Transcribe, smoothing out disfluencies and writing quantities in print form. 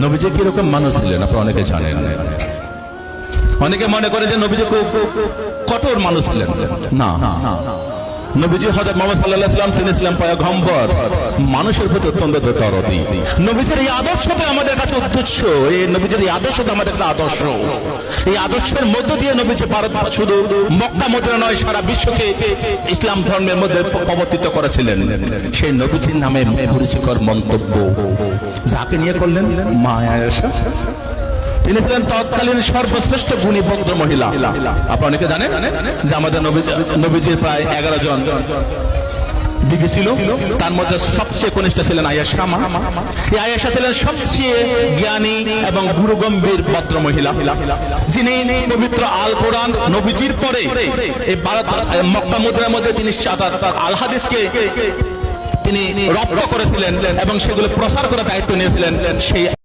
নবীজি কিরকম মানুষ ছিলেন আপনারা অনেকে জানেন। অনেকে মনে করে যে নবীজি খুব কঠোর মানুষ ছিলেন। না, নবীজি হযরত মুহাম্মদ সাল্লাল্লাহু আলাইহি ওয়াসাল্লাম তিনি ছিলেন পয়গম্বর, মানুষের প্রতি অত্যন্ত দরদি। নবীজির এই আদর্শটা আমাদের কাছে উদ্দেশ্য, এই নবীজির এই আদর্শটা আমাদের কাছে আদর্শ। এই আদর্শের মধ্য দিয়ে নবীজি ভারত শুধু মক্কা মদিনা নয় সারা বিশ্বকে ইসলাম ধর্মের মধ্যে প্রবর্তিত করেছিলেন। সেই নবীজির নামে পরিচিকর মন্তব্য যাকে নিয়ে করলেন মা আয়েশা। তিনি ছিলেন তৎকালীন সর্বশ্রেষ্ঠ গুণী ভদ্র মহিলা। আপনারা অনেকে জানেন যে আমাদের নবীজির প্রায় 11 জন বিবি ছিল, তার মধ্যে সবচেয়ে কনিষ্ঠ ছিলেন আয়েশা মা। এই আয়েশা ছিলেন সবচেয়ে জ্ঞানী এবং গুরুগম্ভীর ভদ্র মহিলা, যিনি পবিত্র আল কোরআন নবীজির পরে এই ভারত মক্কা মদিনার মধ্যে তিনি আল হাদিসকে তিনি রপ্ত করেছিলেন এবং সেগুলো প্রচার করার দায়িত্ব নিয়েছিলেন। সেই